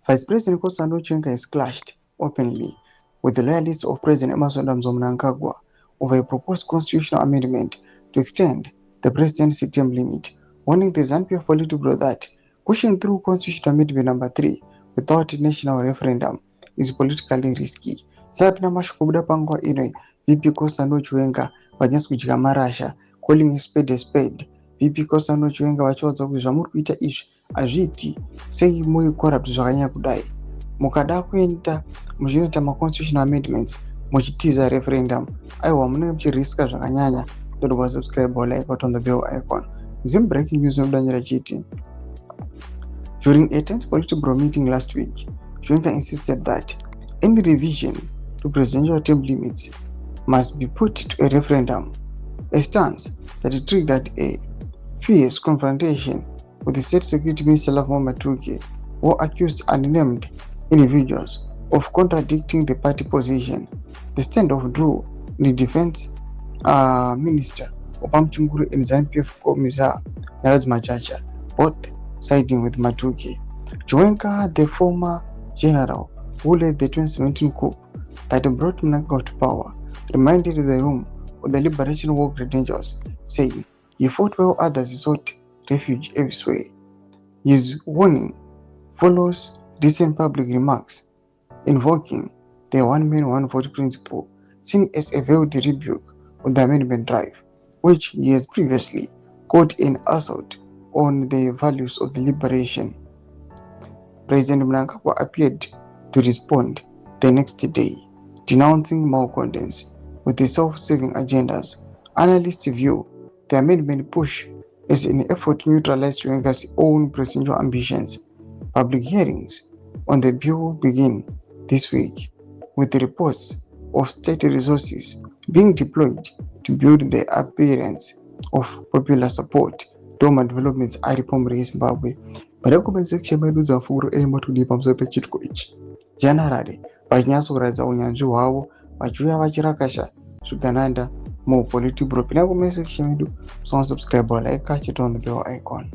Vice President Kosano Chiwenga has clashed openly with the loyalists of President Emmerson Mnangagwa over a proposed constitutional amendment to extend the presidency term limit, warning the ZANU-PF Politburo that pushing through constitutional amendment number 3 without a national referendum is politically risky. Sapina mashikubuda panguva ino VP Kosano Chiwenga vanyatsa kudya marasha, calling a spade. VP Kosano Chiwenga vachiudza kuti zvamuri kuita izvi hazviiti sei muri corrupt zvakanyanya kudai. Mukada kuenda muchinoita constitutional amendments muchitiza referendum, aiwa munenge muchiriska zvakanyanya. Don't subscribe or like on the bell icon. Zim breaking news nodanyira chiti. During a tense Politburo meeting last week, Chiwenga insisted that any revision to presidential term limits must be put to a referendum, a stance that triggered a fierce confrontation with the State Security Minister Lovimo Matuki, who accused unnamed individuals of contradicting the party position. The standoff drew the Defense Minister Opamchunguru and ZANU-PF Commissar Narazi Machacha, both siding with Matuki. Chiwenga, the former general who led the 2017 coup that brought Mnangagwa to power, reminded the room of the Liberation War credentials, saying he fought while others sought refuge elsewhere. His warning follows recent public remarks invoking the one-man, one-vote principle, seen as a veiled rebuke of the amendment drive, which he has previously called an assault on the values of the liberation. President Mnangagwa appeared to respond the next day, denouncing malcontents with the self-serving agendas. Analysts view the amendment push as an effort to neutralize Chiwenga's own presidential ambitions. Public hearings on the bill begin this week, with the reports of state resources being deployed to build the appearance of popular support. Doma developments aripo muri Zimbabwe. Barikupenza kuchabaidudza furo ematudi pamusoro pechitiko ichi. Generally, vachinyatso kuratidza unyanzvi hwavo vachiuya vachirakasha zvigananda muPolitburo. Pinda kumesection medu, subscribe or like, catch it on the bell icon.